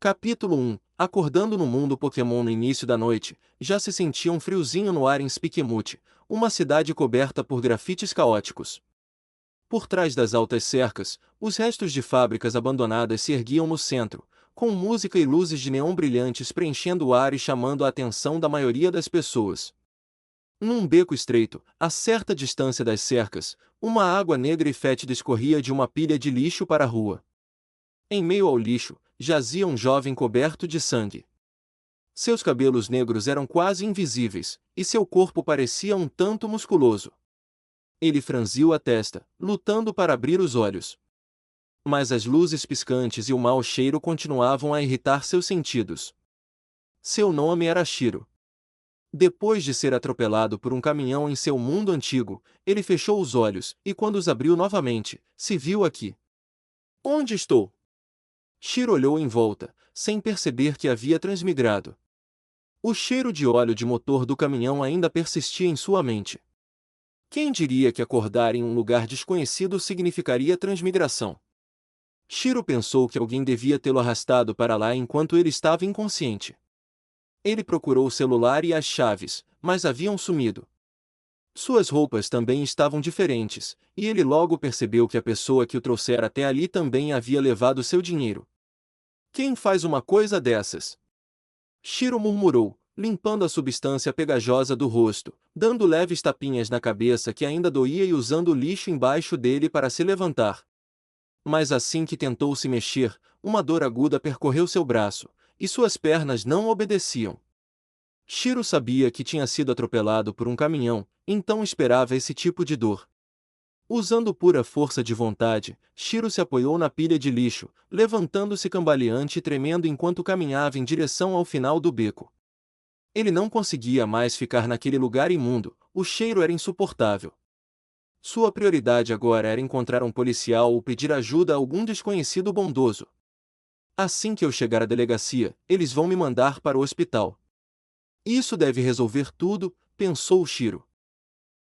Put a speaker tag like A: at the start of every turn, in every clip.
A: Capítulo 1. Acordando no mundo Pokémon no início da noite, já se sentia um friozinho no ar em Spikemuth, uma cidade coberta por grafites caóticos. Por trás das altas cercas, os restos de fábricas abandonadas se erguiam no centro, com música e luzes de neon brilhantes preenchendo o ar e chamando a atenção da maioria das pessoas. Num beco estreito, a certa distância das cercas, uma água negra e fétida escorria de uma pilha de lixo para a rua. Em meio ao lixo, jazia um jovem coberto de sangue. Seus cabelos negros eram quase invisíveis, e seu corpo parecia um tanto musculoso. Ele franziu a testa, lutando para abrir os olhos. Mas as luzes piscantes e o mau cheiro continuavam a irritar seus sentidos. Seu nome era Shiro. Depois de ser atropelado por um caminhão em seu mundo antigo, ele fechou os olhos, e quando os abriu novamente, se viu aqui. Onde estou? Shiro olhou em volta, sem perceber que havia transmigrado. O cheiro de óleo de motor do caminhão ainda persistia em sua mente. Quem diria que acordar em um lugar desconhecido significaria transmigração? Shiro pensou que alguém devia tê-lo arrastado para lá enquanto ele estava inconsciente. Ele procurou o celular e as chaves, mas haviam sumido. Suas roupas também estavam diferentes, e ele logo percebeu que a pessoa que o trouxera até ali também havia levado seu dinheiro. Quem faz uma coisa dessas? Shiro murmurou, limpando a substância pegajosa do rosto, dando leves tapinhas na cabeça que ainda doía e usando o lixo embaixo dele para se levantar. Mas assim que tentou se mexer, uma dor aguda percorreu seu braço, e suas pernas não obedeciam. Shiro sabia que tinha sido atropelado por um caminhão, então esperava esse tipo de dor. Usando pura força de vontade, Shiro se apoiou na pilha de lixo, levantando-se cambaleante e tremendo enquanto caminhava em direção ao final do beco. Ele não conseguia mais ficar naquele lugar imundo, o cheiro era insuportável. Sua prioridade agora era encontrar um policial ou pedir ajuda a algum desconhecido bondoso. Assim que eu chegar à delegacia, eles vão me mandar para o hospital. Isso deve resolver tudo, pensou Shiro.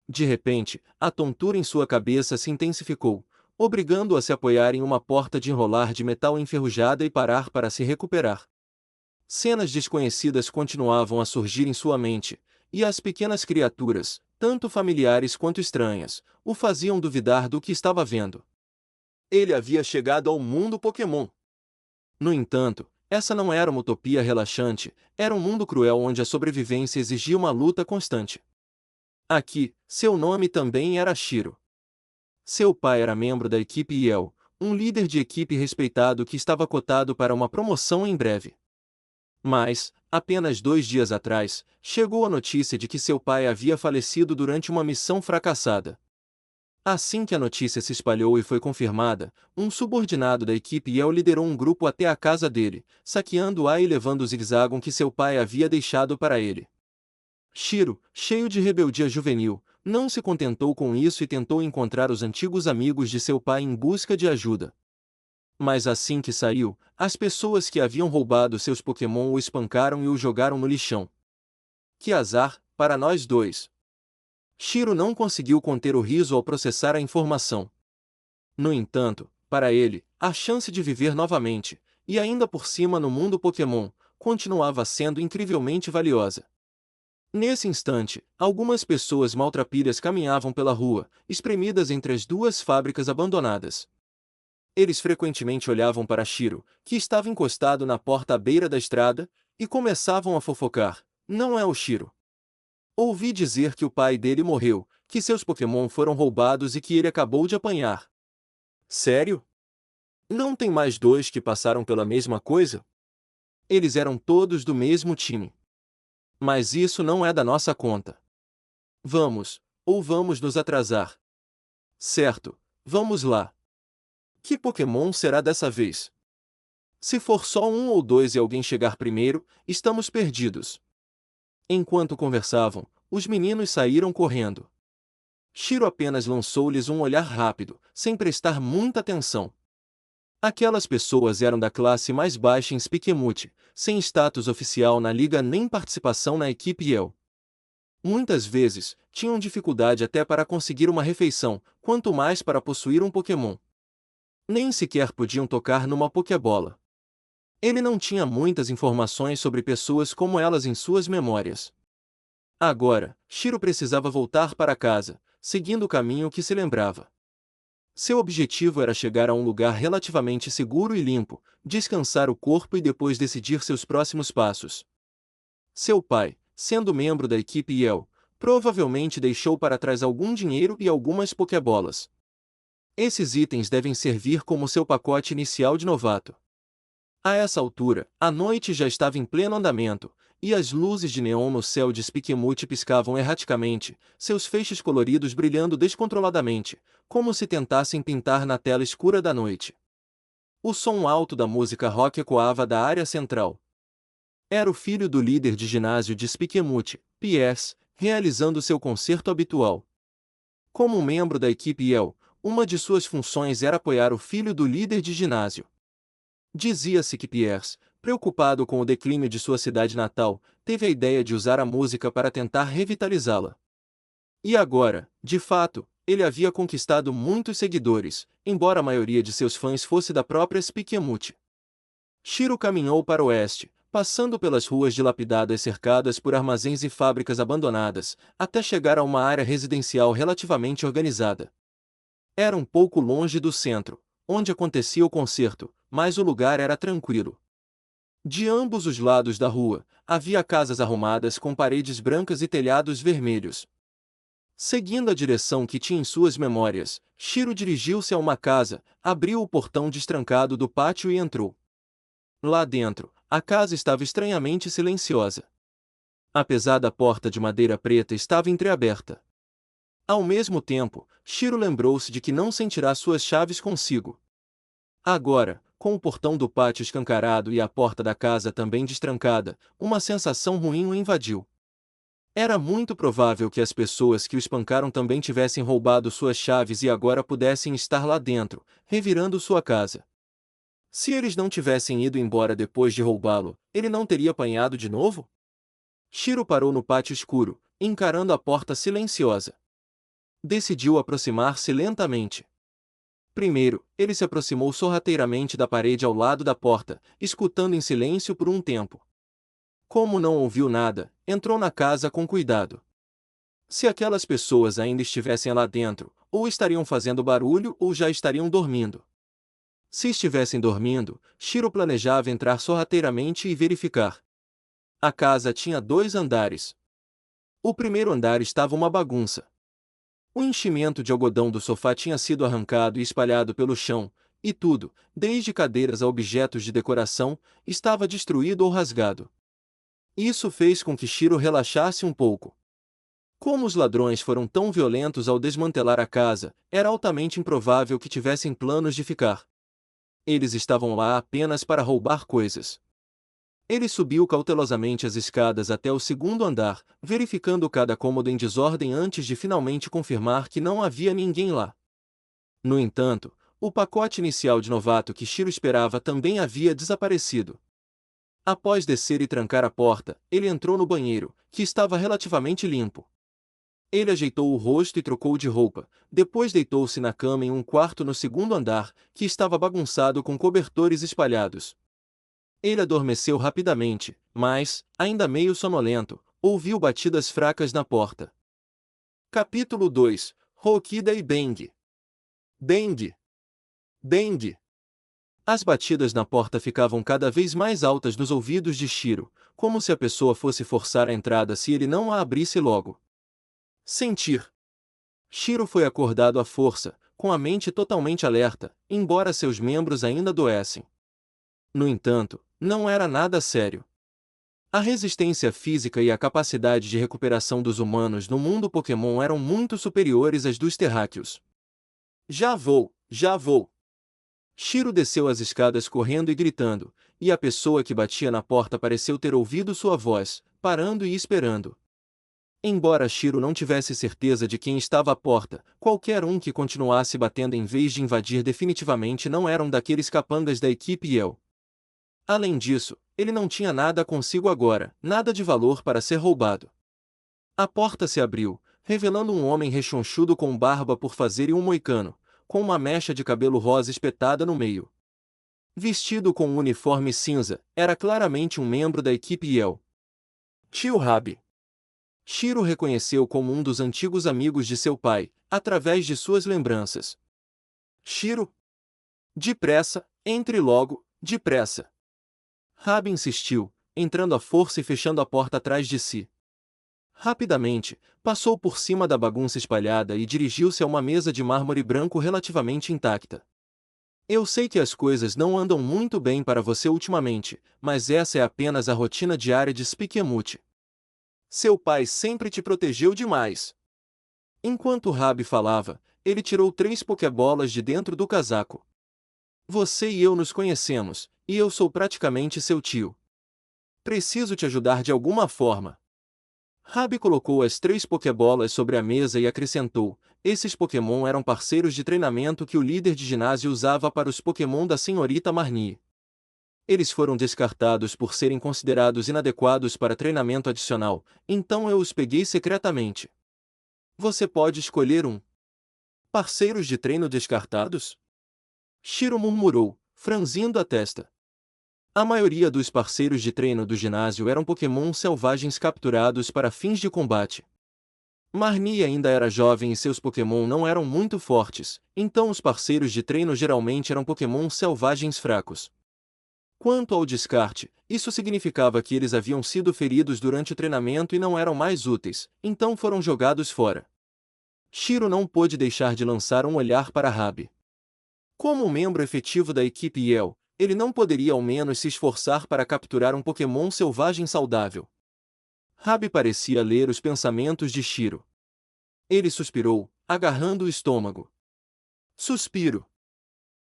A: De repente, a tontura em sua cabeça se intensificou, obrigando-o a se apoiar em uma porta de enrolar de metal enferrujada e parar para se recuperar. Cenas desconhecidas continuavam a surgir em sua mente, e as pequenas criaturas, tanto familiares quanto estranhas, o faziam duvidar do que estava vendo. Ele havia chegado ao mundo Pokémon. No entanto, essa não era uma utopia relaxante, era um mundo cruel onde a sobrevivência exigia uma luta constante. Aqui, seu nome também era Shiro. Seu pai era membro da equipe Yell, um líder de equipe respeitado que estava cotado para uma promoção em breve. Mas, apenas 2 dias atrás, chegou a notícia de que seu pai havia falecido durante uma missão fracassada. Assim que a notícia se espalhou e foi confirmada, um subordinado da equipe Yell liderou um grupo até a casa dele, saqueando-a e levando o zigue-zague que seu pai havia deixado para ele. Shiro, cheio de rebeldia juvenil, não se contentou com isso e tentou encontrar os antigos amigos de seu pai em busca de ajuda. Mas assim que saiu, as pessoas que haviam roubado seus Pokémon o espancaram e o jogaram no lixão. Que azar, para nós dois! Shiro não conseguiu conter o riso ao processar a informação. No entanto, para ele, a chance de viver novamente, e ainda por cima no mundo Pokémon, continuava sendo incrivelmente valiosa. Nesse instante, algumas pessoas maltrapilhas caminhavam pela rua, espremidas entre as 2 fábricas abandonadas. Eles frequentemente olhavam para Shiro, que estava encostado na porta à beira da estrada, e começavam a fofocar. Não é o Shiro. Ouvi dizer que o pai dele morreu, que seus Pokémon foram roubados e que ele acabou de apanhar. Sério? Não tem mais 2 que passaram pela mesma coisa? Eles eram todos do mesmo time. Mas isso não é da nossa conta. Vamos, ou vamos nos atrasar. Certo, vamos lá. Que Pokémon será dessa vez? Se for só 1 ou 2 e alguém chegar primeiro, estamos perdidos. Enquanto conversavam, os meninos saíram correndo. Shiro apenas lançou-lhes um olhar rápido, sem prestar muita atenção. Aquelas pessoas eram da classe mais baixa em Spikemuth, sem status oficial na liga nem participação na equipe Yell. Muitas vezes, tinham dificuldade até para conseguir uma refeição, quanto mais para possuir um Pokémon. Nem sequer podiam tocar numa Pokébola. Ele não tinha muitas informações sobre pessoas como elas em suas memórias. Agora, Shiro precisava voltar para casa, seguindo o caminho que se lembrava. Seu objetivo era chegar a um lugar relativamente seguro e limpo, descansar o corpo e depois decidir seus próximos passos. Seu pai, sendo membro da equipe Yell, provavelmente deixou para trás algum dinheiro e algumas pokebolas. Esses itens devem servir como seu pacote inicial de novato. A essa altura, a noite já estava em pleno andamento, e as luzes de neon no céu de Spikemut piscavam erraticamente, seus feixes coloridos brilhando descontroladamente, como se tentassem pintar na tela escura da noite. O som alto da música rock ecoava da área central. Era o filho do líder de ginásio de Spikemut, P.S., realizando seu concerto habitual. Como membro da equipe Yell, uma de suas funções era apoiar o filho do líder de ginásio. Dizia-se que Pierce, preocupado com o declínio de sua cidade natal, teve a ideia de usar a música para tentar revitalizá-la. E agora, de fato, ele havia conquistado muitos seguidores, embora a maioria de seus fãs fosse da própria Spikemut. Shiro caminhou para o oeste, passando pelas ruas dilapidadas cercadas por armazéns e fábricas abandonadas, até chegar a uma área residencial relativamente organizada. Era um pouco longe do centro, onde acontecia o concerto, mas o lugar era tranquilo. De ambos os lados da rua, havia casas arrumadas com paredes brancas e telhados vermelhos. Seguindo a direção que tinha em suas memórias, Shiro dirigiu-se a uma casa, abriu o portão destrancado do pátio e entrou. Lá dentro, a casa estava estranhamente silenciosa. A pesada porta de madeira preta estava entreaberta. Ao mesmo tempo, Shiro lembrou-se de que não sentirá suas chaves consigo. Agora, com o portão do pátio escancarado e a porta da casa também destrancada, uma sensação ruim o invadiu. Era muito provável que as pessoas que o espancaram também tivessem roubado suas chaves e agora pudessem estar lá dentro, revirando sua casa. Se eles não tivessem ido embora depois de roubá-lo, ele não teria apanhado de novo? Shiro parou no pátio escuro, encarando a porta silenciosa. Decidiu aproximar-se lentamente. Primeiro, ele se aproximou sorrateiramente da parede ao lado da porta, escutando em silêncio por um tempo. Como não ouviu nada, entrou na casa com cuidado. Se aquelas pessoas ainda estivessem lá dentro, ou estariam fazendo barulho ou já estariam dormindo. Se estivessem dormindo, Shiro planejava entrar sorrateiramente e verificar. A casa tinha 2 andares. O primeiro andar estava uma bagunça. O enchimento de algodão do sofá tinha sido arrancado e espalhado pelo chão, e tudo, desde cadeiras a objetos de decoração, estava destruído ou rasgado. Isso fez com que Shiro relaxasse um pouco. Como os ladrões foram tão violentos ao desmantelar a casa, era altamente improvável que tivessem planos de ficar. Eles estavam lá apenas para roubar coisas. Ele subiu cautelosamente as escadas até o segundo andar, verificando cada cômodo em desordem antes de finalmente confirmar que não havia ninguém lá. No entanto, o pacote inicial de novato que Shiro esperava também havia desaparecido. Após descer e trancar a porta, ele entrou no banheiro, que estava relativamente limpo. Ele ajeitou o rosto e trocou de roupa, depois deitou-se na cama em um quarto no segundo andar, que estava bagunçado com cobertores espalhados. Ele adormeceu rapidamente, mas, ainda meio sonolento, ouviu batidas fracas na porta. Capítulo 2 Hokida e Beng. Beng! Beng! As batidas na porta ficavam cada vez mais altas nos ouvidos de Shiro, como se a pessoa fosse forçar a entrada se ele não a abrisse logo. Sentir. Shiro foi acordado à força, com a mente totalmente alerta, embora seus membros ainda doessem. No entanto, não era nada sério. A resistência física e a capacidade de recuperação dos humanos no mundo Pokémon eram muito superiores às dos terráqueos. Já vou, já vou. Shiro desceu as escadas correndo e gritando, e a pessoa que batia na porta pareceu ter ouvido sua voz, parando e esperando. Embora Shiro não tivesse certeza de quem estava à porta, qualquer um que continuasse batendo em vez de invadir definitivamente não eram daqueles capangas da equipe Yell. Além disso, ele não tinha nada consigo agora, nada de valor para ser roubado. A porta se abriu, revelando um homem rechonchudo com barba por fazer e um moicano, com uma mecha de cabelo rosa espetada no meio. Vestido com um uniforme cinza, era claramente um membro da equipe Yell. Tio Rabi. Shiro reconheceu como um dos antigos amigos de seu pai, através de suas lembranças. Shiro? Depressa, entre logo, depressa. Rabi insistiu, entrando à força e fechando a porta atrás de si. Rapidamente, passou por cima da bagunça espalhada e dirigiu-se a uma mesa de mármore branco relativamente intacta. Eu sei que as coisas não andam muito bem para você ultimamente, mas essa é apenas a rotina diária de Spikemut. Seu pai sempre te protegeu demais. Enquanto Rabi falava, ele tirou 3 pokebolas de dentro do casaco. Você e eu nos conhecemos, e eu sou praticamente seu tio. Preciso te ajudar de alguma forma. Rabi colocou as 3 pokebolas sobre a mesa e acrescentou: esses Pokémon eram parceiros de treinamento que o líder de ginásio usava para os Pokémon da senhorita Marnie. Eles foram descartados por serem considerados inadequados para treinamento adicional, então eu os peguei secretamente. Você pode escolher um. Parceiros de treino descartados? Shiro murmurou, franzindo a testa. A maioria dos parceiros de treino do ginásio eram Pokémon selvagens capturados para fins de combate. Marnie ainda era jovem e seus Pokémon não eram muito fortes, então os parceiros de treino geralmente eram Pokémon selvagens fracos. Quanto ao descarte, isso significava que eles haviam sido feridos durante o treinamento e não eram mais úteis, então foram jogados fora. Shiro não pôde deixar de lançar um olhar para Rabi. Como um membro efetivo da equipe Yell, ele não poderia ao menos se esforçar para capturar um Pokémon selvagem saudável. Rabi parecia ler os pensamentos de Shiro. Ele suspirou, agarrando o estômago. Suspiro.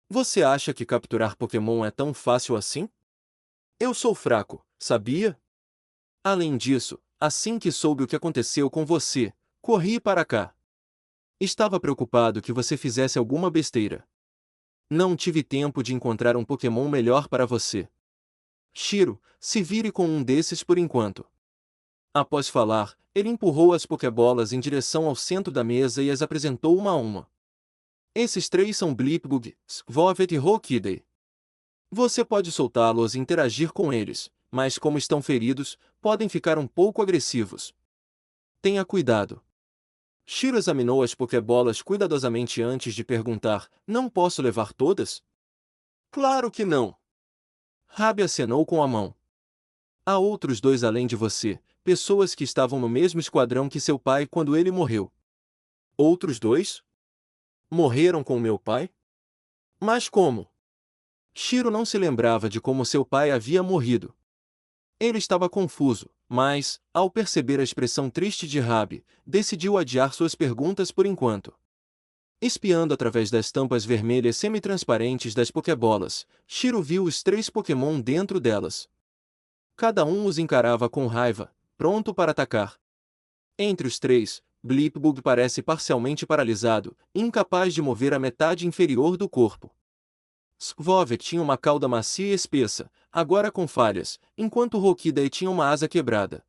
A: Você acha que capturar Pokémon é tão fácil assim? Eu sou fraco, sabia? Além disso, assim que soube o que aconteceu com você, corri para cá. Estava preocupado que você fizesse alguma besteira. Não tive tempo de encontrar um Pokémon melhor para você. Shiro, se vire com um desses por enquanto. Após falar, ele empurrou as Pokébolas em direção ao centro da mesa e as apresentou uma a uma. Esses 3 são Blipbug, Skwovet e Rookidee. Você pode soltá-los e interagir com eles, mas como estão feridos, podem ficar um pouco agressivos. Tenha cuidado. Shiro examinou as Pokébolas cuidadosamente antes de perguntar: não posso levar todas? Claro que não. Rabi acenou com a mão. Há outros 2 além de você, pessoas que estavam no mesmo esquadrão que seu pai quando ele morreu. Outros 2? Morreram com meu pai? Mas como? Shiro não se lembrava de como seu pai havia morrido. Ele estava confuso, mas, ao perceber a expressão triste de Rabi, decidiu adiar suas perguntas por enquanto. Espiando através das tampas vermelhas semi-transparentes das Pokébolas, Shiro viu os 3 Pokémon dentro delas. Cada um os encarava com raiva, pronto para atacar. Entre os 3, Blipbug parece parcialmente paralisado, incapaz de mover a metade inferior do corpo. Skwovet tinha uma cauda macia e espessa, agora com falhas, enquanto Rookidee tinha uma asa quebrada.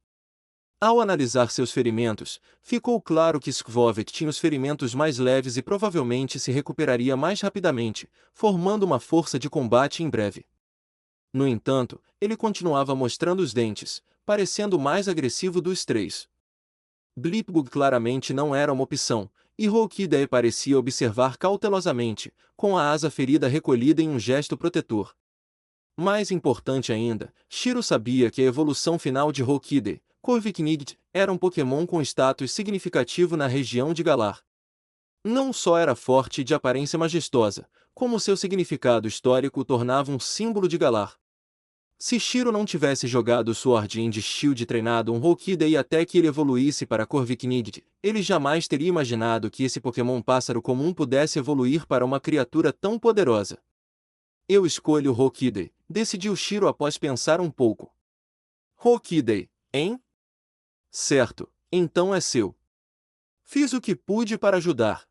A: Ao analisar seus ferimentos, ficou claro que Skwovet tinha os ferimentos mais leves e provavelmente se recuperaria mais rapidamente, formando uma força de combate em breve. No entanto, ele continuava mostrando os dentes, parecendo o mais agressivo dos 3. Blipbug claramente não era uma opção, e Rookidee parecia observar cautelosamente, com a asa ferida recolhida em um gesto protetor. Mais importante ainda, Shiro sabia que a evolução final de Rookidee, Corviknight, era um Pokémon com status significativo na região de Galar. Não só era forte e de aparência majestosa, como seu significado histórico o tornava um símbolo de Galar. Se Shiro não tivesse jogado Sword and Shield e treinado um Rookidee até que ele evoluísse para Corviknight, ele jamais teria imaginado que esse Pokémon pássaro comum pudesse evoluir para uma criatura tão poderosa. Eu escolho Rookidee, decidiu Shiro após pensar um pouco. Rookidee, hein? Certo, então é seu. Fiz o que pude para ajudar,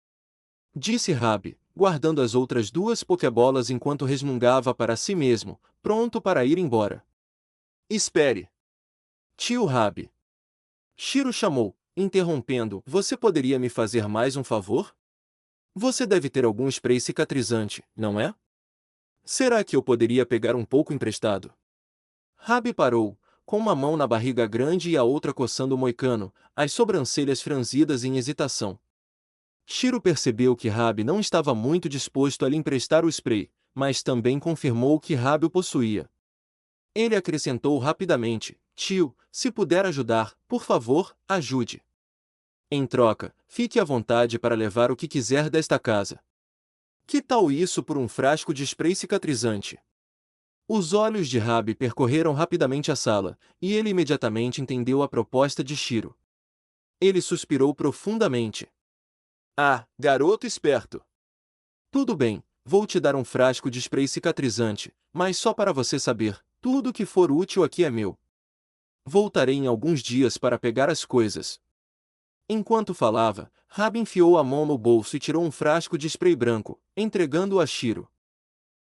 A: disse Rabi, guardando as outras 2 Pokébolas enquanto resmungava para si mesmo, pronto para ir embora. Espere. Tio Rabi. Shiro chamou, interrompendo: você poderia me fazer mais um favor? Você deve ter algum spray cicatrizante, não é? Será que eu poderia pegar um pouco emprestado? Rabi parou, com uma mão na barriga grande e a outra coçando o moicano, as sobrancelhas franzidas em hesitação. Shiro percebeu que Rabi não estava muito disposto a lhe emprestar o spray, mas também confirmou que Rabi o possuía. Ele acrescentou rapidamente: tio, se puder ajudar, por favor, ajude. Em troca, fique à vontade para levar o que quiser desta casa. Que tal isso por um frasco de spray cicatrizante? Os olhos de Rabi percorreram rapidamente a sala, e ele imediatamente entendeu a proposta de Shiro. Ele suspirou profundamente. Ah, garoto esperto! Tudo bem, vou te dar um frasco de spray cicatrizante, mas só para você saber, tudo que for útil aqui é meu. Voltarei em alguns dias para pegar as coisas. Enquanto falava, Rabi enfiou a mão no bolso e tirou um frasco de spray branco, entregando-o a Shiro.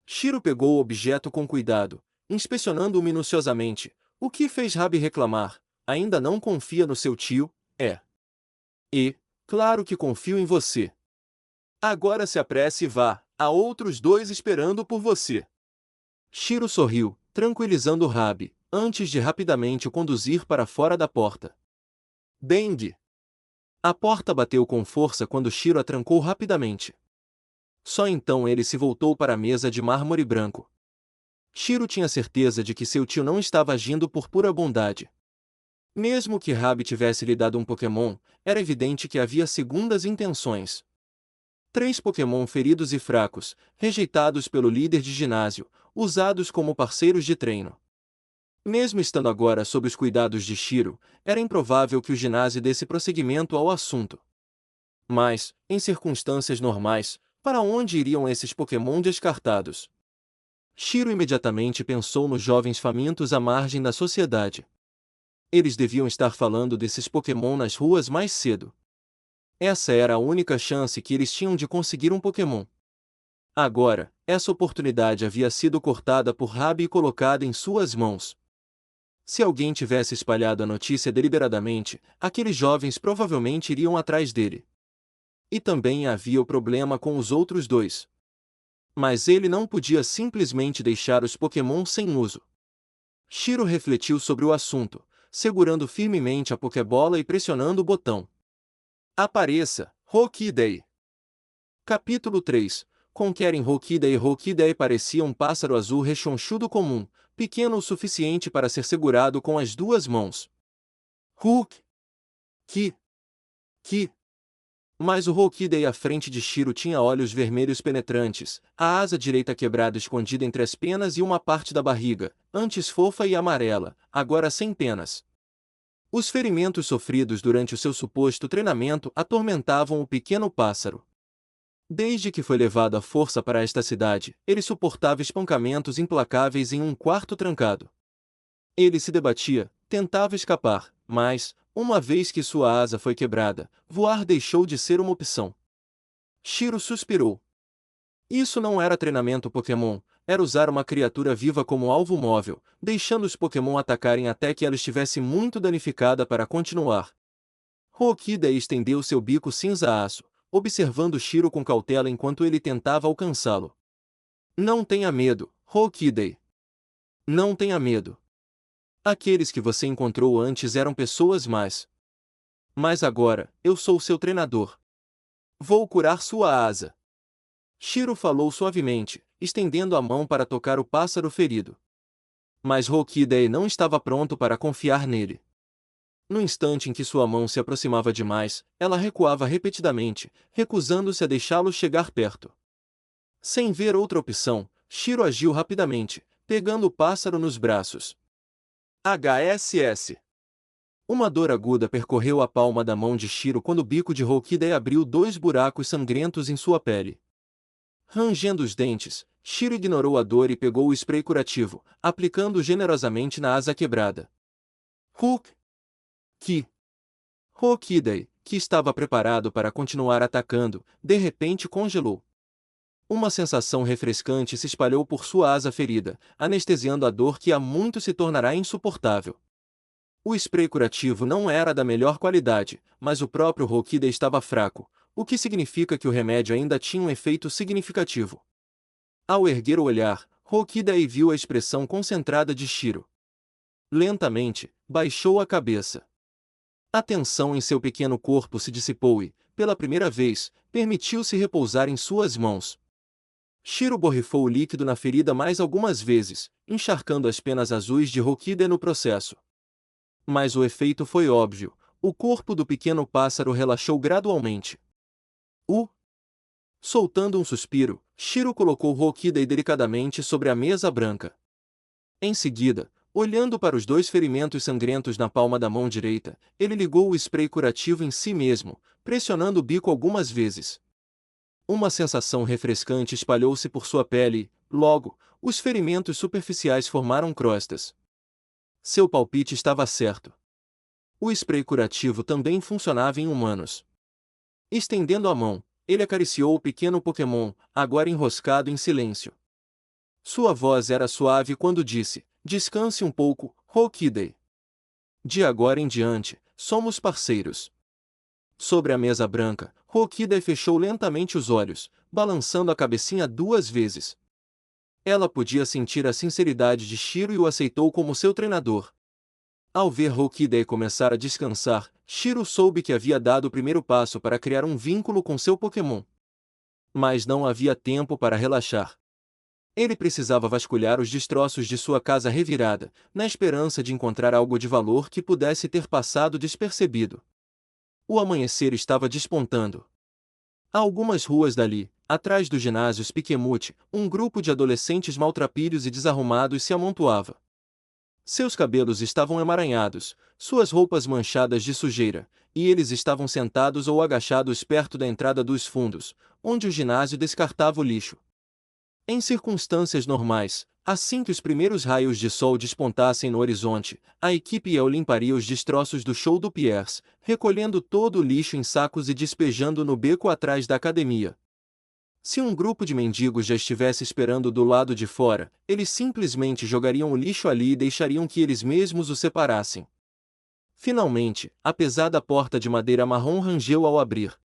A: Shiro pegou o objeto com cuidado, inspecionando-o minuciosamente, o que fez Rabi reclamar: ainda não confia no seu tio, é? E, claro que confio em você. Agora se apresse e vá, há outros dois esperando por você. Shiro sorriu, tranquilizando Rabi, antes de rapidamente o conduzir para fora da porta. Dengue! A porta bateu com força quando Shiro a trancou rapidamente. Só então ele se voltou para a mesa de mármore branco. Shiro tinha certeza de que seu tio não estava agindo por pura bondade. Mesmo que Rabi tivesse lhe dado um Pokémon, era evidente que havia segundas intenções. 3 Pokémon feridos e fracos, rejeitados pelo líder de ginásio, usados como parceiros de treino. Mesmo estando agora sob os cuidados de Shiro, era improvável que o ginásio desse prosseguimento ao assunto. Mas, em circunstâncias normais, para onde iriam esses Pokémon descartados? Shiro imediatamente pensou nos jovens famintos à margem da sociedade. Eles deviam estar falando desses Pokémon nas ruas mais cedo. Essa era a única chance que eles tinham de conseguir um Pokémon. Agora, essa oportunidade havia sido cortada por Rabi e colocada em suas mãos. Se alguém tivesse espalhado a notícia deliberadamente, aqueles jovens provavelmente iriam atrás dele. E também havia o problema com os outros dois. Mas ele não podia simplesmente deixar os Pokémon sem uso. Shiro refletiu sobre o assunto, segurando firmemente a Pokébola e pressionando o botão. Apareça, Rookidai! Capítulo 3. Conquerem Rookidai. Rookidai parecia um pássaro azul rechonchudo comum, pequeno o suficiente para ser segurado com as duas mãos. Rook! Que! Mas o Rookidai à frente de Shiro tinha olhos vermelhos penetrantes, a asa direita quebrada escondida entre as penas e uma parte da barriga, antes fofa e amarela, agora sem penas. Os ferimentos sofridos durante o seu suposto treinamento atormentavam o pequeno pássaro. Desde que foi levado à força para esta cidade, ele suportava espancamentos implacáveis em um quarto trancado. Ele se debatia, tentava escapar, mas, uma vez que sua asa foi quebrada, voar deixou de ser uma opção. Shiro suspirou. Isso não era treinamento Pokémon, era usar uma criatura viva como alvo móvel, deixando os Pokémon atacarem até que ela estivesse muito danificada para continuar. Rookidai estendeu seu bico cinza-aço, observando Shiro com cautela enquanto ele tentava alcançá-lo. Não tenha medo, Rookidai. Não tenha medo. Aqueles que você encontrou antes eram pessoas más. Mas agora, eu sou seu treinador. Vou curar sua asa. Shiro falou suavemente, estendendo a mão para tocar o pássaro ferido. Mas Rookidai não estava pronto para confiar nele. No instante em que sua mão se aproximava demais, ela recuava repetidamente, recusando-se a deixá-lo chegar perto. Sem ver outra opção, Shiro agiu rapidamente, pegando o pássaro nos braços. HSS. Uma dor aguda percorreu a palma da mão de Shiro quando o bico de Rookidai abriu 2 buracos sangrentos em sua pele. Rangendo os dentes, Shiro ignorou a dor e pegou o spray curativo, aplicando-o generosamente na asa quebrada. Rookidai, que estava preparado para continuar atacando, de repente congelou. Uma sensação refrescante se espalhou por sua asa ferida, anestesiando a dor que há muito se tornará insuportável. O spray curativo não era da melhor qualidade, mas o próprio Rookidai estava fraco, o que significa que o remédio ainda tinha um efeito significativo. Ao erguer o olhar, Hokidai viu a expressão concentrada de Shiro. Lentamente, baixou a cabeça. A tensão em seu pequeno corpo se dissipou e, pela primeira vez, permitiu-se repousar em suas mãos. Shiro borrifou o líquido na ferida mais algumas vezes, encharcando as penas azuis de Hokidai no processo. Mas o efeito foi óbvio, o corpo do pequeno pássaro relaxou gradualmente. Soltando um suspiro, Shiro colocou Hokidai delicadamente sobre a mesa branca. Em seguida, olhando para os 2 ferimentos sangrentos na palma da mão direita, ele ligou o spray curativo em si mesmo, pressionando o bico algumas vezes. Uma sensação refrescante espalhou-se por sua pele e, logo, os ferimentos superficiais formaram crostas. Seu palpite estava certo. O spray curativo também funcionava em humanos. Estendendo a mão, ele acariciou o pequeno Pokémon, agora enroscado em silêncio. Sua voz era suave quando disse: "Descanse um pouco, Hokidai. De agora em diante, somos parceiros." Sobre a mesa branca, Hokidai fechou lentamente os olhos, balançando a cabecinha 2 vezes. Ela podia sentir a sinceridade de Shiro e o aceitou como seu treinador. Ao ver Hokidai começar a descansar, Shiro soube que havia dado o primeiro passo para criar um vínculo com seu Pokémon. Mas não havia tempo para relaxar. Ele precisava vasculhar os destroços de sua casa revirada, na esperança de encontrar algo de valor que pudesse ter passado despercebido. O amanhecer estava despontando. A algumas ruas dali, atrás do ginásio Spikemuth, um grupo de adolescentes maltrapilhos e desarrumados se amontoava. Seus cabelos estavam emaranhados, suas roupas manchadas de sujeira, e eles estavam sentados ou agachados perto da entrada dos fundos, onde o ginásio descartava o lixo. Em circunstâncias normais, assim que os primeiros raios de sol despontassem no horizonte, a equipe Yell limparia os destroços do show do Piers, recolhendo todo o lixo em sacos e despejando no beco atrás da academia. Se um grupo de mendigos já estivesse esperando do lado de fora, eles simplesmente jogariam o lixo ali e deixariam que eles mesmos o separassem. Finalmente, a pesada porta de madeira marrom rangeu ao abrir.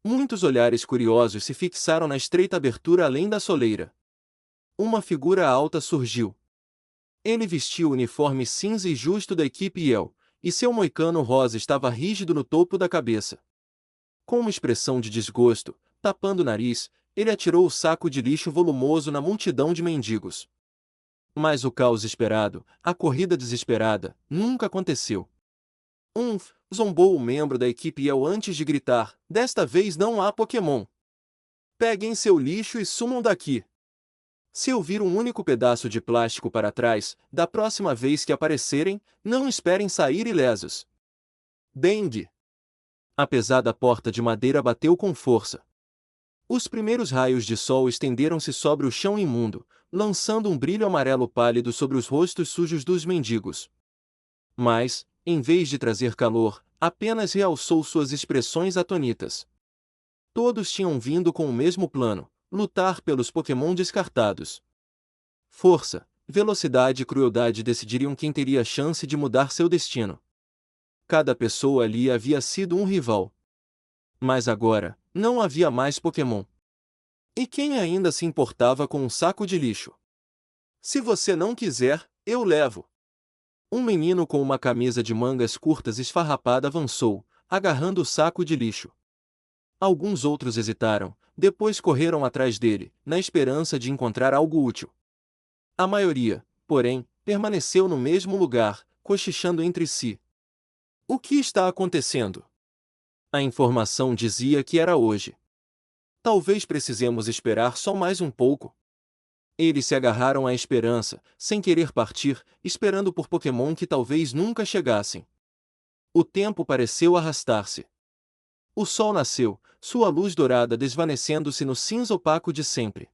A: Muitos olhares curiosos se fixaram na estreita abertura além da soleira. Uma figura alta surgiu. Ele vestia o uniforme cinza e justo da equipe Yell, e seu moicano rosa estava rígido no topo da cabeça. Com uma expressão de desgosto, tapando o nariz, ele atirou o saco de lixo volumoso na multidão de mendigos. Mas o caos esperado, a corrida desesperada, nunca aconteceu. Zombou o membro da equipe Yell antes de gritar: "Desta vez não há Pokémon. Peguem seu lixo e sumam daqui. Se eu vir um único pedaço de plástico para trás, da próxima vez que aparecerem, não esperem sair ilesos." Dengue. A pesada porta de madeira bateu com força. Os primeiros raios de sol estenderam-se sobre o chão imundo, lançando um brilho amarelo pálido sobre os rostos sujos dos mendigos. Mas, em vez de trazer calor, apenas realçou suas expressões atonitas. Todos tinham vindo com o mesmo plano: lutar pelos Pokémon descartados. Força, velocidade e crueldade decidiriam quem teria a chance de mudar seu destino. Cada pessoa ali havia sido um rival. Mas agora, não havia mais Pokémon. E quem ainda se importava com um saco de lixo? "Se você não quiser, eu levo." Um menino com uma camisa de mangas curtas esfarrapada avançou, agarrando o saco de lixo. Alguns outros hesitaram, depois correram atrás dele, na esperança de encontrar algo útil. A maioria, porém, permaneceu no mesmo lugar, cochichando entre si. O que está acontecendo? A informação dizia que era hoje. Talvez precisemos esperar só mais um pouco. Eles se agarraram à esperança, sem querer partir, esperando por Pokémon que talvez nunca chegassem. O tempo pareceu arrastar-se. O sol nasceu, sua luz dourada desvanecendo-se no cinza opaco de sempre.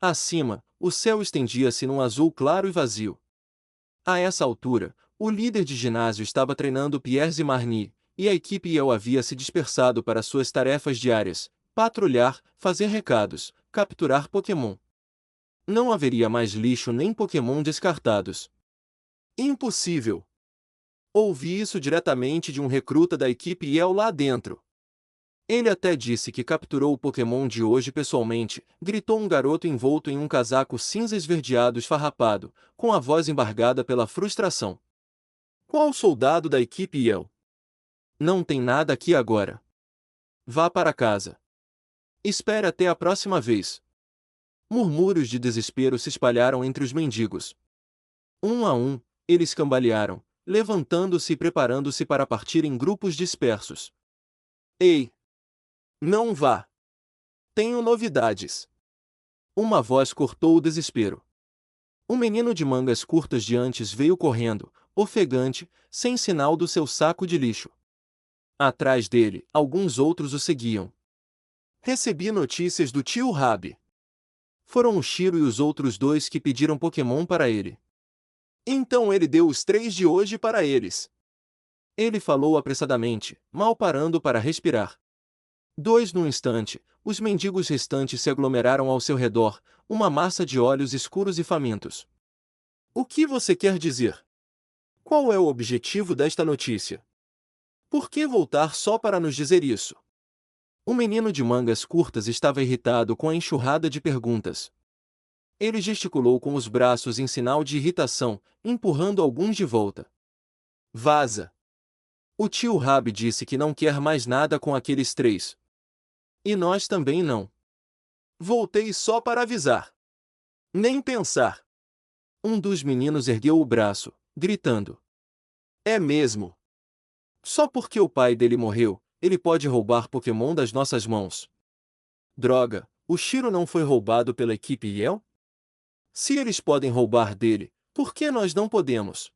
A: Acima, o céu estendia-se num azul claro e vazio. A essa altura, o líder de ginásio estava treinando Piers e Marnie, e a equipe Yell havia se dispersado para suas tarefas diárias: patrulhar, fazer recados, capturar Pokémon. Não haveria mais lixo nem Pokémon descartados. Impossível! Ouvi isso diretamente de um recruta da equipe Yell lá dentro. Ele até disse que capturou o Pokémon de hoje pessoalmente, gritou um garoto envolto em um casaco cinza esverdeado esfarrapado, com a voz embargada pela frustração. Qual soldado da equipe Yell? Não tem nada aqui agora. Vá para casa. Espere até a próxima vez. Murmúrios de desespero se espalharam entre os mendigos. Um a um, eles cambalearam, levantando-se e preparando-se para partir em grupos dispersos. Ei! Não vá! Tenho novidades! Uma voz cortou o desespero. O menino de mangas curtas de antes veio correndo, ofegante, sem sinal do seu saco de lixo. Atrás dele, alguns outros o seguiam. Recebi notícias do tio Rabi. Foram o Shiro e os outros dois que pediram Pokémon para ele. Então ele deu os 3 de hoje para eles. Ele falou apressadamente, mal parando para respirar. 2 num instante, os mendigos restantes se aglomeraram ao seu redor, uma massa de olhos escuros e famintos. O que você quer dizer? Qual é o objetivo desta notícia? Por que voltar só para nos dizer isso? O menino de mangas curtas estava irritado com a enxurrada de perguntas. Ele gesticulou com os braços em sinal de irritação, empurrando alguns de volta. Vaza! O tio Rabi disse que não quer mais nada com aqueles 3. E nós também não. Voltei só para avisar. Nem pensar. Um dos meninos ergueu o braço, gritando. É mesmo. Só porque o pai dele morreu, ele pode roubar Pokémon das nossas mãos. Droga, o Shiro não foi roubado pela equipe Yell? Se eles podem roubar dele, por que nós não podemos?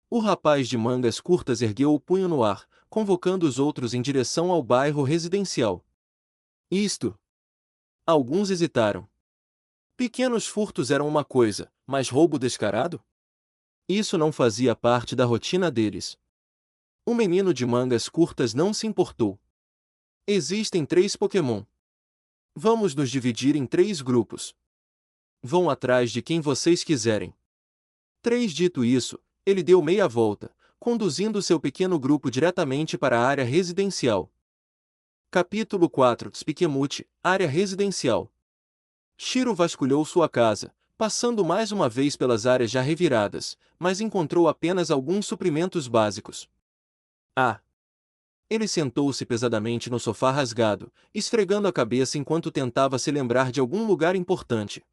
A: O rapaz de mangas curtas ergueu o punho no ar, convocando os outros em direção ao bairro residencial. Isto. Alguns hesitaram. Pequenos furtos eram uma coisa, mas roubo descarado? Isso não fazia parte da rotina deles. O menino de mangas curtas não se importou. Existem 3 Pokémon. Vamos nos dividir em 3 grupos. Vão atrás de quem vocês quiserem. 3 Dito isso, ele deu meia volta, conduzindo seu pequeno grupo diretamente para a área residencial. Capítulo 4 Spikemuth, área residencial. Shiro vasculhou sua casa, passando mais uma vez pelas áreas já reviradas, mas encontrou apenas alguns suprimentos básicos. Ele sentou-se pesadamente no sofá rasgado, esfregando a cabeça enquanto tentava se lembrar de algum lugar importante.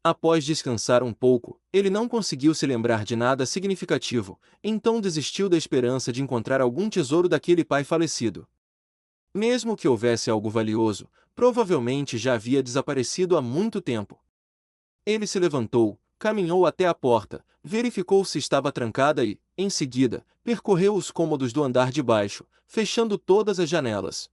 A: Após descansar um pouco, ele não conseguiu se lembrar de nada significativo, então desistiu da esperança de encontrar algum tesouro daquele pai falecido. Mesmo que houvesse algo valioso, provavelmente já havia desaparecido há muito tempo. Ele se levantou, caminhou até a porta, verificou se estava trancada e, em seguida, percorreu os cômodos do andar de baixo, fechando todas as janelas.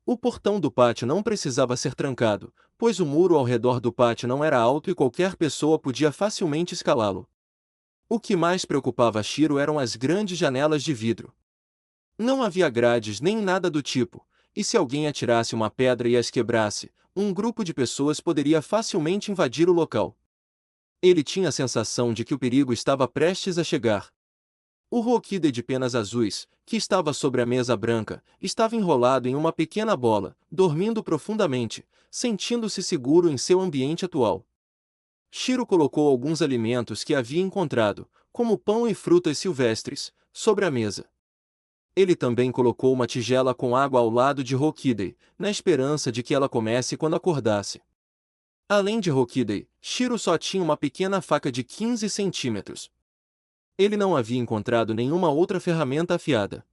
A: O portão do pátio não precisava ser trancado, pois o muro ao redor do pátio não era alto e qualquer pessoa podia facilmente escalá-lo. O que mais preocupava Shiro eram as grandes janelas de vidro. Não havia grades nem nada do tipo, e se alguém atirasse uma pedra e as quebrasse, um grupo de pessoas poderia facilmente invadir o local. Ele tinha a sensação de que o perigo estava prestes a chegar. O Rookidee de penas azuis, que estava sobre a mesa branca, estava enrolado em uma pequena bola, dormindo profundamente, sentindo-se seguro em seu ambiente atual. Shiro colocou alguns alimentos que havia encontrado, como pão e frutas silvestres, sobre a mesa. Ele também colocou uma tigela com água ao lado de Rookidee, na esperança de que ela comesse quando acordasse. Além de Rookidee, Shiro só tinha uma pequena faca de 15 centímetros. Ele não havia encontrado nenhuma outra ferramenta afiada.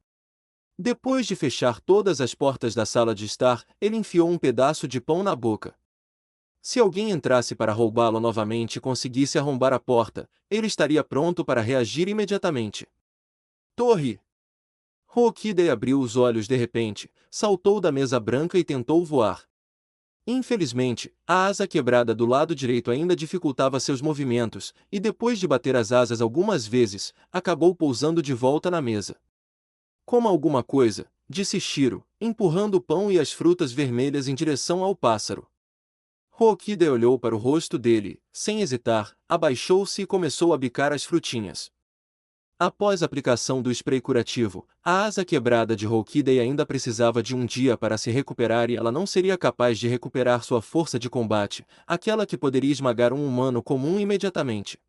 A: Depois de fechar todas as portas da sala de estar, ele enfiou um pedaço de pão na boca. Se alguém entrasse para roubá-lo novamente e conseguisse arrombar a porta, ele estaria pronto para reagir imediatamente. Torre! Rookidee abriu os olhos de repente, saltou da mesa branca e tentou voar. Infelizmente, a asa quebrada do lado direito ainda dificultava seus movimentos, e depois de bater as asas algumas vezes, acabou pousando de volta na mesa. Coma alguma coisa, disse Shiro, empurrando o pão e as frutas vermelhas em direção ao pássaro. Rookidee olhou para o rosto dele, sem hesitar, abaixou-se e começou a bicar as frutinhas. Após a aplicação do spray curativo, a asa quebrada de Hokidei ainda precisava de um dia para se recuperar e ela não seria capaz de recuperar sua força de combate, aquela que poderia esmagar um humano comum imediatamente.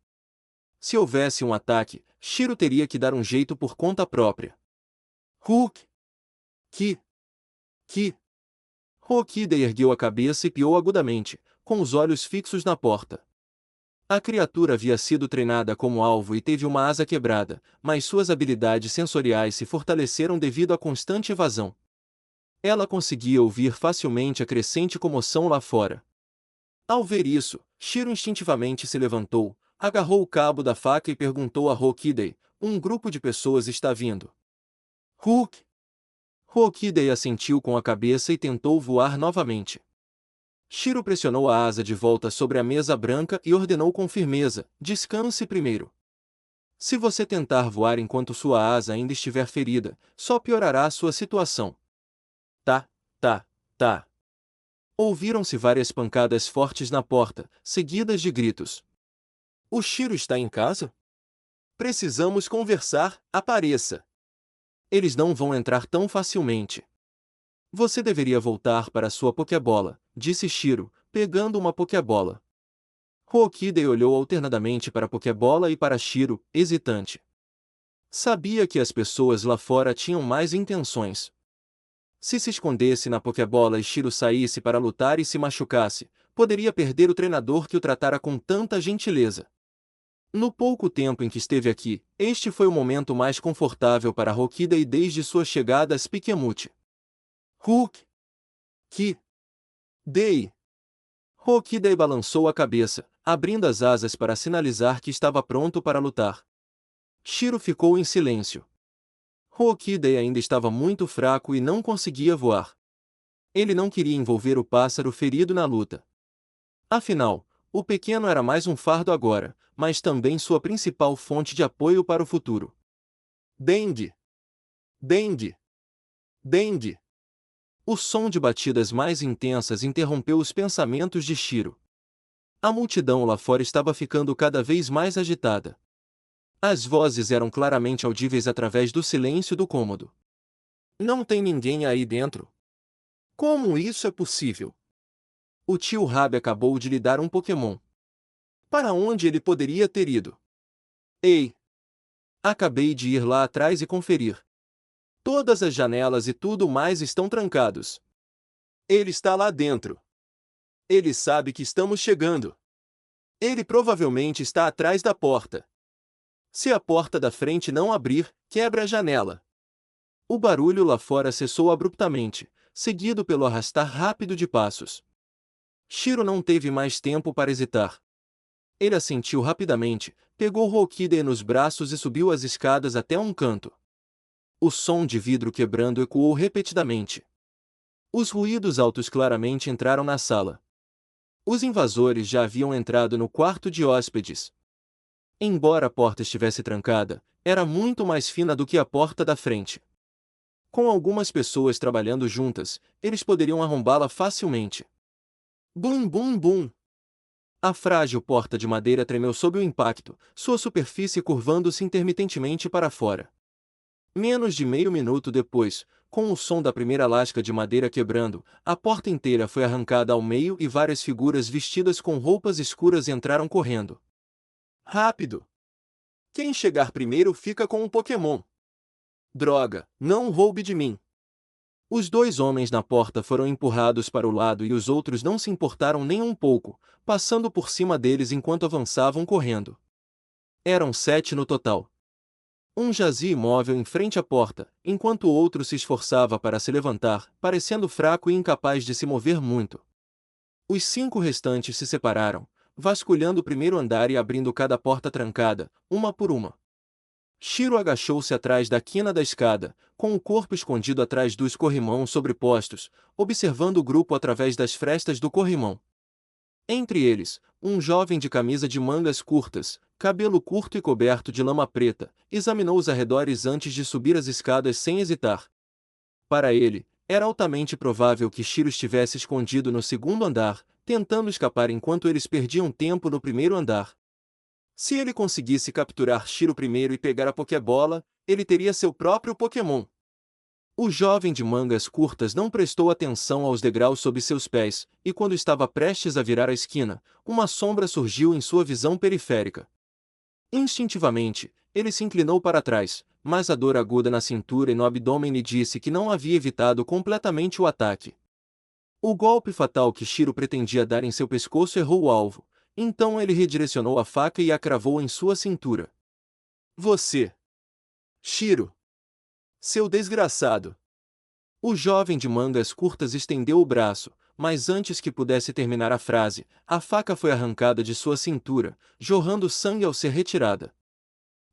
A: Se houvesse um ataque, Shiro teria que dar um jeito por conta própria. Hulk! Que? Hokidei ergueu a cabeça e piou agudamente, com os olhos fixos na porta. A criatura havia sido treinada como alvo e teve uma asa quebrada, mas suas habilidades sensoriais se fortaleceram devido à constante evasão. Ela conseguia ouvir facilmente a crescente comoção lá fora. Ao ver isso, Shiro instintivamente se levantou, agarrou o cabo da faca e perguntou a Hokidei: um grupo de pessoas está vindo. Hulk! Hokidei assentiu com a cabeça e tentou voar novamente. Shiro pressionou a asa de volta sobre a mesa branca e ordenou com firmeza: descanse primeiro. Se você tentar voar enquanto sua asa ainda estiver ferida, só piorará a sua situação. Tá, tá, tá. Ouviram-se várias pancadas fortes na porta, seguidas de gritos. O Shiro está em casa? Precisamos conversar, apareça. Eles não vão entrar tão facilmente. Você deveria voltar para sua Pokébola, disse Shiro, pegando uma Pokébola. Hokidei olhou alternadamente para a Pokébola e para Shiro, hesitante. Sabia que as pessoas lá fora tinham mais intenções. Se escondesse na Pokébola e Shiro saísse para lutar e se machucasse, poderia perder o treinador que o tratara com tanta gentileza. No pouco tempo em que esteve aqui, este foi o momento mais confortável para Hokidei desde sua chegada a Spikemuth. Hulk! Dei! Hokidei balançou a cabeça, abrindo as asas para sinalizar que estava pronto para lutar. Shiro ficou em silêncio. Hokidei ainda estava muito fraco e não conseguia voar. Ele não queria envolver o pássaro ferido na luta. Afinal, o pequeno era mais um fardo agora, mas também sua principal fonte de apoio para o futuro. Dengue! Dengue! Dengue! O som de batidas mais intensas interrompeu os pensamentos de Shiro. A multidão lá fora estava ficando cada vez mais agitada. As vozes eram claramente audíveis através do silêncio do cômodo. Não tem ninguém aí dentro. Como isso é possível? O tio Rabi acabou de lhe dar um Pokémon. Para onde ele poderia ter ido? Ei! Acabei de ir lá atrás e conferir. Todas as janelas e tudo mais estão trancados. Ele está lá dentro. Ele sabe que estamos chegando. Ele provavelmente está atrás da porta. Se a porta da frente não abrir, quebra a janela. O barulho lá fora cessou abruptamente, seguido pelo arrastar rápido de passos. Shiro não teve mais tempo para hesitar. Ele assentiu rapidamente, pegou Hokidei nos braços e subiu as escadas até um canto. O som de vidro quebrando ecoou repetidamente. Os ruídos altos claramente entraram na sala. Os invasores já haviam entrado no quarto de hóspedes. Embora a porta estivesse trancada, era muito mais fina do que a porta da frente. Com algumas pessoas trabalhando juntas, eles poderiam arrombá-la facilmente. Bum bum bum! A frágil porta de madeira tremeu sob o impacto, sua superfície curvando-se intermitentemente para fora. Menos de meio minuto depois, com o som da primeira lasca de madeira quebrando, a porta inteira foi arrancada ao meio e várias figuras vestidas com roupas escuras entraram correndo. Rápido! Quem chegar primeiro fica com um Pokémon. Droga, não roube de mim! Os dois homens na porta foram empurrados para o lado e os outros não se importaram nem um pouco, passando por cima deles enquanto avançavam correndo. Eram 7 no total. Um jazia imóvel em frente à porta, enquanto o outro se esforçava para se levantar, parecendo fraco e incapaz de se mover muito. Os 5 restantes se separaram, vasculhando o primeiro andar e abrindo cada porta trancada, uma por uma. Shiro agachou-se atrás da quina da escada, com o corpo escondido atrás dos corrimãos sobrepostos, observando o grupo através das frestas do corrimão. Entre eles, um jovem de camisa de mangas curtas, cabelo curto e coberto de lama preta, examinou os arredores antes de subir as escadas sem hesitar. Para ele, era altamente provável que Shiro estivesse escondido no segundo andar, tentando escapar enquanto eles perdiam tempo no primeiro andar. Se ele conseguisse capturar Shiro primeiro e pegar a Pokébola, ele teria seu próprio Pokémon. O jovem de mangas curtas não prestou atenção aos degraus sob seus pés, e quando estava prestes a virar a esquina, uma sombra surgiu em sua visão periférica. Instintivamente, ele se inclinou para trás, mas a dor aguda na cintura e no abdômen lhe disse que não havia evitado completamente o ataque. O golpe fatal que Shiro pretendia dar em seu pescoço errou o alvo, então ele redirecionou a faca e a cravou em sua cintura. Você! Shiro! Seu desgraçado! O jovem de mangas curtas estendeu o braço, mas antes que pudesse terminar a frase, a faca foi arrancada de sua cintura, jorrando sangue ao ser retirada.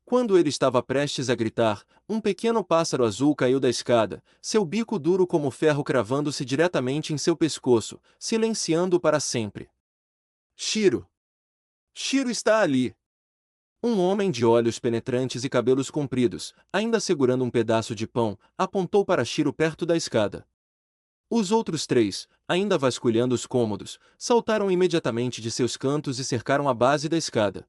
A: Quando ele estava prestes a gritar, um pequeno pássaro azul caiu da escada, seu bico duro como ferro cravando-se diretamente em seu pescoço, silenciando-o para sempre. Shiro! Shiro está ali! Um homem de olhos penetrantes e cabelos compridos, ainda segurando um pedaço de pão, apontou para Shiro perto da escada. Os outros três, ainda vasculhando os cômodos, saltaram imediatamente de seus cantos e cercaram a base da escada.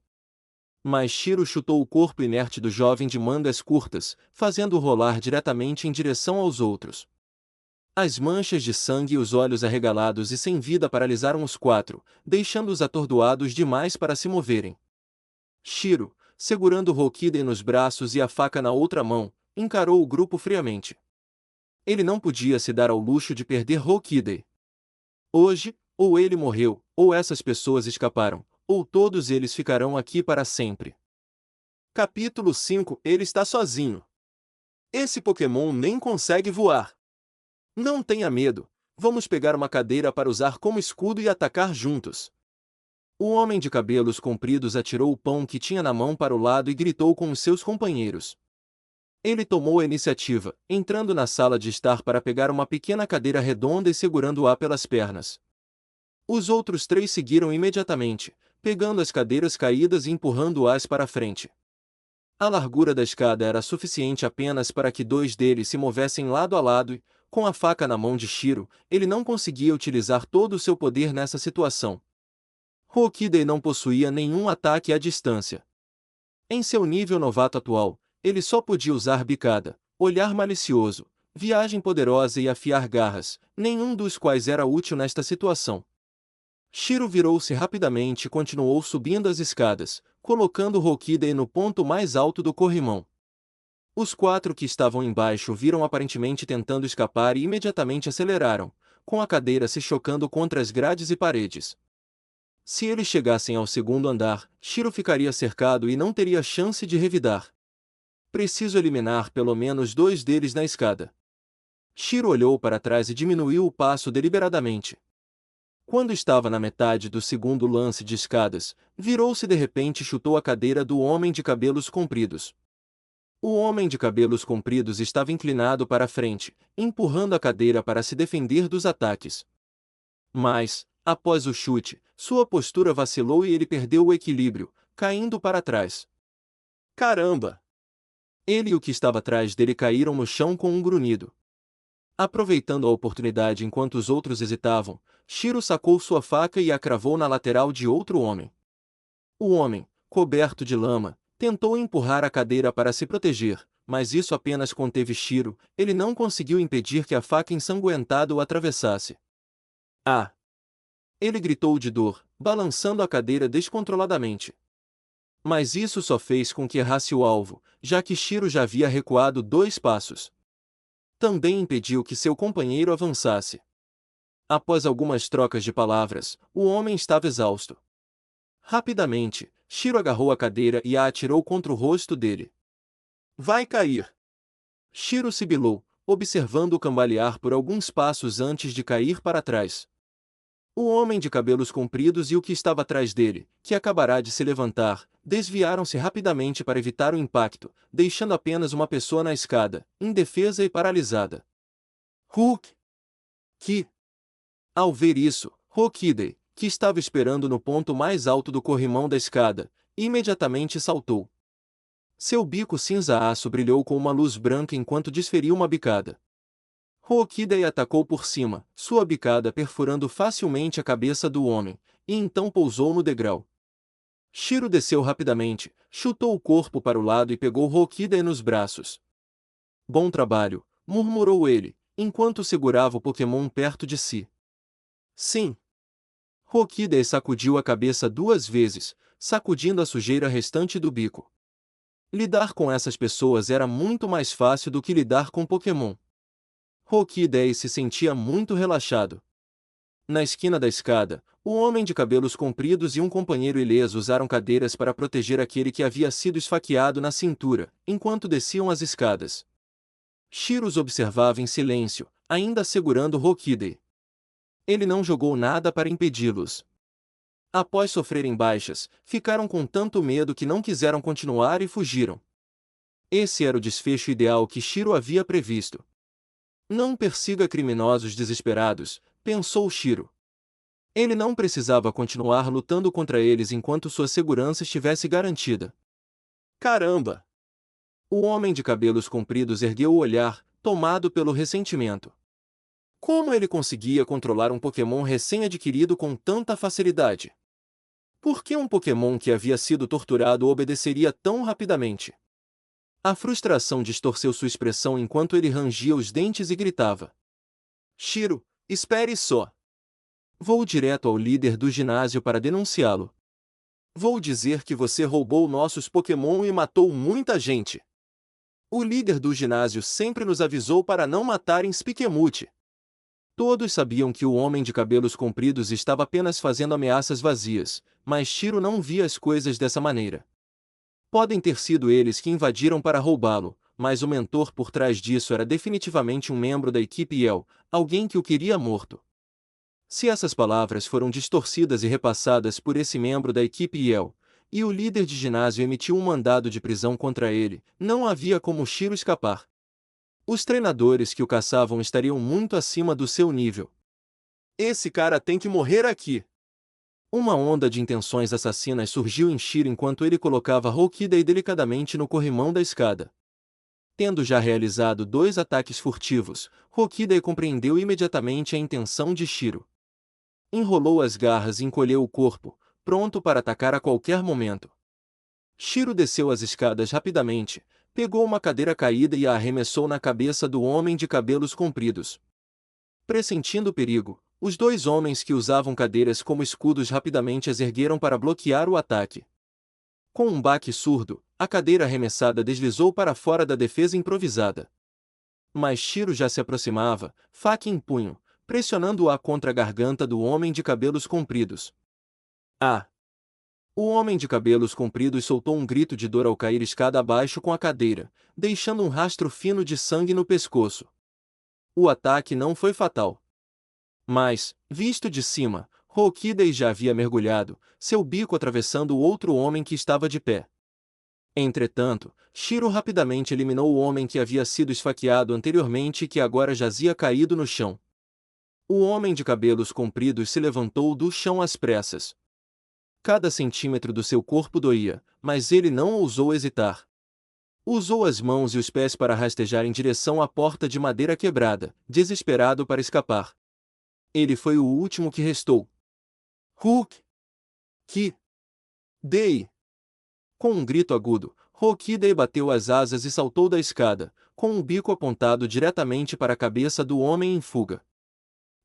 A: Mas Shiro chutou o corpo inerte do jovem de mangas curtas, fazendo-o rolar diretamente em direção aos outros. As manchas de sangue e os olhos arregalados e sem vida paralisaram os quatro, deixando-os atordoados demais para se moverem. Shiro, segurando Hokiden nos braços e a faca na outra mão, encarou o grupo friamente. Ele não podia se dar ao luxo de perder Hokiden. Hoje, ou ele morreu, ou essas pessoas escaparam, ou todos eles ficarão aqui para sempre. Capítulo 5. Ele está sozinho. Esse Pokémon nem consegue voar. Não tenha medo, vamos pegar uma cadeira para usar como escudo e atacar juntos. O homem de cabelos compridos atirou o pão que tinha na mão para o lado e gritou com os seus companheiros. Ele tomou a iniciativa, entrando na sala de estar para pegar uma pequena cadeira redonda e segurando-a pelas pernas. Os outros três seguiram imediatamente, pegando as cadeiras caídas e empurrando-as para frente. A largura da escada era suficiente apenas para que dois deles se movessem lado a lado e, com a faca na mão de Shiro, ele não conseguia utilizar todo o seu poder nessa situação. Hokiden não possuía nenhum ataque à distância. Em seu nível novato atual, ele só podia usar bicada, olhar malicioso, viagem poderosa e afiar garras, nenhum dos quais era útil nesta situação. Shiro virou-se rapidamente e continuou subindo as escadas, colocando Hokiden no ponto mais alto do corrimão. Os quatro que estavam embaixo viram aparentemente tentando escapar e imediatamente aceleraram, com a cadeira se chocando contra as grades e paredes. Se eles chegassem ao segundo andar, Shiro ficaria cercado e não teria chance de revidar. Preciso eliminar pelo menos dois deles na escada. Shiro olhou para trás e diminuiu o passo deliberadamente. Quando estava na metade do segundo lance de escadas, virou-se de repente e chutou a cadeira do homem de cabelos compridos. O homem de cabelos compridos estava inclinado para a frente, empurrando a cadeira para se defender dos ataques. Mas, após o chute, sua postura vacilou e ele perdeu o equilíbrio, caindo para trás. Caramba! Ele e o que estava atrás dele caíram no chão com um grunhido. Aproveitando a oportunidade enquanto os outros hesitavam, Shiro sacou sua faca e a cravou na lateral de outro homem. O homem, coberto de lama, tentou empurrar a cadeira para se proteger, mas isso apenas conteve Shiro, ele não conseguiu impedir que a faca ensanguentada o atravessasse. Ah! Ele gritou de dor, balançando a cadeira descontroladamente. Mas isso só fez com que errasse o alvo, já que Shiro já havia recuado 2 passos. Também impediu que seu companheiro avançasse. Após algumas trocas de palavras, o homem estava exausto. Rapidamente, Shiro agarrou a cadeira e a atirou contra o rosto dele. Vai cair! Shiro sibilou, observando-o cambalear por alguns passos antes de cair para trás. O homem de cabelos compridos e o que estava atrás dele, que acabará de se levantar, desviaram-se rapidamente para evitar o impacto, deixando apenas uma pessoa na escada, indefesa e paralisada. Hulk! Que? Ao ver isso, Hokiden, que estava esperando no ponto mais alto do corrimão da escada, imediatamente saltou. Seu bico cinza-aço brilhou com uma luz branca enquanto desferiu uma bicada. Hokiden atacou por cima, sua bicada perfurando facilmente a cabeça do homem, e então pousou no degrau. Shiro desceu rapidamente, chutou o corpo para o lado e pegou Hokidai nos braços. Bom trabalho, murmurou ele, enquanto segurava o Pokémon perto de si. Sim. Hokidai sacudiu a cabeça 2 vezes, sacudindo a sujeira restante do bico. Lidar com essas pessoas era muito mais fácil do que lidar com Pokémon. Hokidai se sentia muito relaxado. Na esquina da escada, o homem de cabelos compridos e um companheiro ileso usaram cadeiras para proteger aquele que havia sido esfaqueado na cintura, enquanto desciam as escadas. Shiro os observava em silêncio, ainda segurando Hokidai. Ele não jogou nada para impedi-los. Após sofrerem baixas, ficaram com tanto medo que não quiseram continuar e fugiram. Esse era o desfecho ideal que Shiro havia previsto. Não persiga criminosos desesperados, pensou Shiro. Ele não precisava continuar lutando contra eles enquanto sua segurança estivesse garantida. Caramba! O homem de cabelos compridos ergueu o olhar, tomado pelo ressentimento. Como ele conseguia controlar um Pokémon recém-adquirido com tanta facilidade? Por que um Pokémon que havia sido torturado obedeceria tão rapidamente? A frustração distorceu sua expressão enquanto ele rangia os dentes e gritava. Shiro, espere só! Vou direto ao líder do ginásio para denunciá-lo. Vou dizer que você roubou nossos Pokémon e matou muita gente. O líder do ginásio sempre nos avisou para não matarem Spikemuth. Todos sabiam que o homem de cabelos compridos estava apenas fazendo ameaças vazias, mas Shiro não via as coisas dessa maneira. Podem ter sido eles que invadiram para roubá-lo, mas o mentor por trás disso era definitivamente um membro da equipe Yell, alguém que o queria morto. Se essas palavras foram distorcidas e repassadas por esse membro da equipe Yell, e o líder de ginásio emitiu um mandado de prisão contra ele, não havia como Shiro escapar. Os treinadores que o caçavam estariam muito acima do seu nível. Esse cara tem que morrer aqui! Uma onda de intenções assassinas surgiu em Shiro enquanto ele colocava Hokidai delicadamente no corrimão da escada. Tendo já realizado 2 ataques furtivos, Hokidai compreendeu imediatamente a intenção de Shiro. Enrolou as garras e encolheu o corpo, pronto para atacar a qualquer momento. Shiro desceu as escadas rapidamente, pegou uma cadeira caída e a arremessou na cabeça do homem de cabelos compridos. Pressentindo o perigo, os 2 homens que usavam cadeiras como escudos rapidamente as ergueram para bloquear o ataque. Com um baque surdo, a cadeira arremessada deslizou para fora da defesa improvisada. Mas Shiro já se aproximava, faca em punho, pressionando-a contra a garganta do homem de cabelos compridos. Ah! O homem de cabelos compridos soltou um grito de dor ao cair escada abaixo com a cadeira, deixando um rastro fino de sangue no pescoço. O ataque não foi fatal. Mas, visto de cima, Hokidai já havia mergulhado, seu bico atravessando o outro homem que estava de pé. Entretanto, Shiro rapidamente eliminou o homem que havia sido esfaqueado anteriormente e que agora jazia caído no chão. O homem de cabelos compridos se levantou do chão às pressas. Cada centímetro do seu corpo doía, mas ele não ousou hesitar. Usou as mãos e os pés para rastejar em direção à porta de madeira quebrada, desesperado para escapar. Ele foi o último que restou. Hulk! Ki! Dei! Com um grito agudo, Hokidai bateu as asas e saltou da escada, com o bico apontado diretamente para a cabeça do homem em fuga.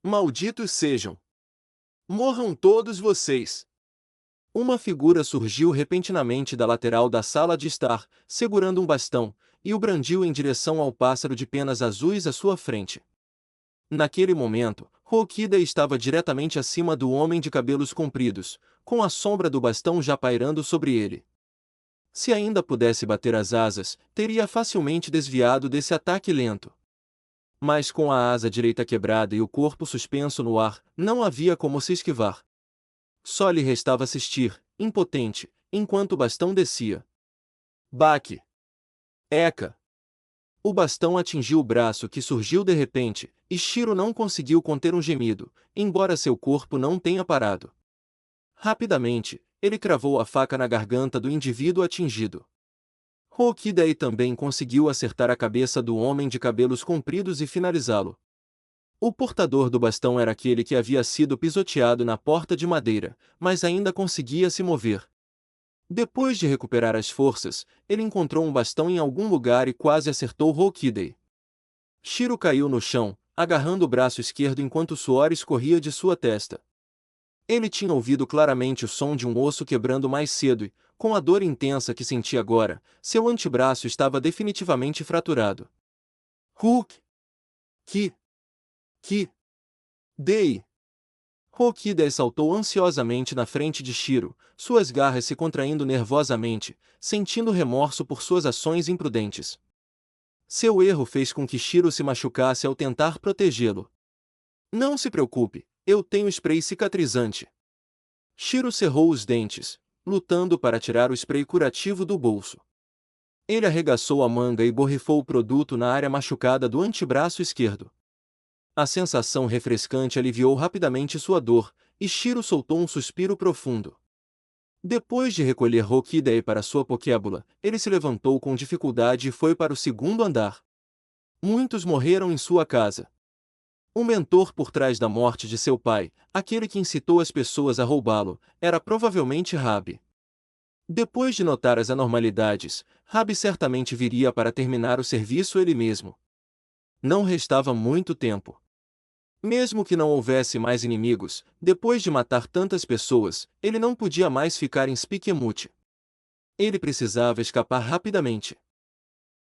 A: Malditos sejam! Morram todos vocês! Uma figura surgiu repentinamente da lateral da sala de estar, segurando um bastão, e o brandiu em direção ao pássaro de penas azuis à sua frente. Naquele momento, Hokidai estava diretamente acima do homem de cabelos compridos, com a sombra do bastão já pairando sobre ele. Se ainda pudesse bater as asas, teria facilmente desviado desse ataque lento. Mas com a asa direita quebrada e o corpo suspenso no ar, não havia como se esquivar. Só lhe restava assistir, impotente, enquanto o bastão descia. Baque! Eca! O bastão atingiu o braço que surgiu de repente, e Shiro não conseguiu conter um gemido, embora seu corpo não tenha parado. Rapidamente, ele cravou a faca na garganta do indivíduo atingido. Hokidai também conseguiu acertar a cabeça do homem de cabelos compridos e finalizá-lo. O portador do bastão era aquele que havia sido pisoteado na porta de madeira, mas ainda conseguia se mover. Depois de recuperar as forças, ele encontrou um bastão em algum lugar e quase acertou Hokidei. Shiro caiu no chão, agarrando o braço esquerdo enquanto o suor escorria de sua testa. Ele tinha ouvido claramente o som de um osso quebrando mais cedo e, com a dor intensa que sentia agora, seu antebraço estava definitivamente fraturado. Hulk! Ki! Ki! Dei! Hokidai saltou ansiosamente na frente de Shiro, suas garras se contraindo nervosamente, sentindo remorso por suas ações imprudentes. Seu erro fez com que Shiro se machucasse ao tentar protegê-lo. Não se preocupe, eu tenho spray cicatrizante. Shiro cerrou os dentes, lutando para tirar o spray curativo do bolso. Ele arregaçou a manga e borrifou o produto na área machucada do antebraço esquerdo. A sensação refrescante aliviou rapidamente sua dor, e Shiro soltou um suspiro profundo. Depois de recolher Hokidai para sua pokébula, ele se levantou com dificuldade e foi para o segundo andar. Muitos morreram em sua casa. O mentor por trás da morte de seu pai, aquele que incitou as pessoas a roubá-lo, era provavelmente Rabi. Depois de notar as anormalidades, Rabi certamente viria para terminar o serviço ele mesmo. Não restava muito tempo. Mesmo que não houvesse mais inimigos, depois de matar tantas pessoas, ele não podia mais ficar em Spikemute. Ele precisava escapar rapidamente.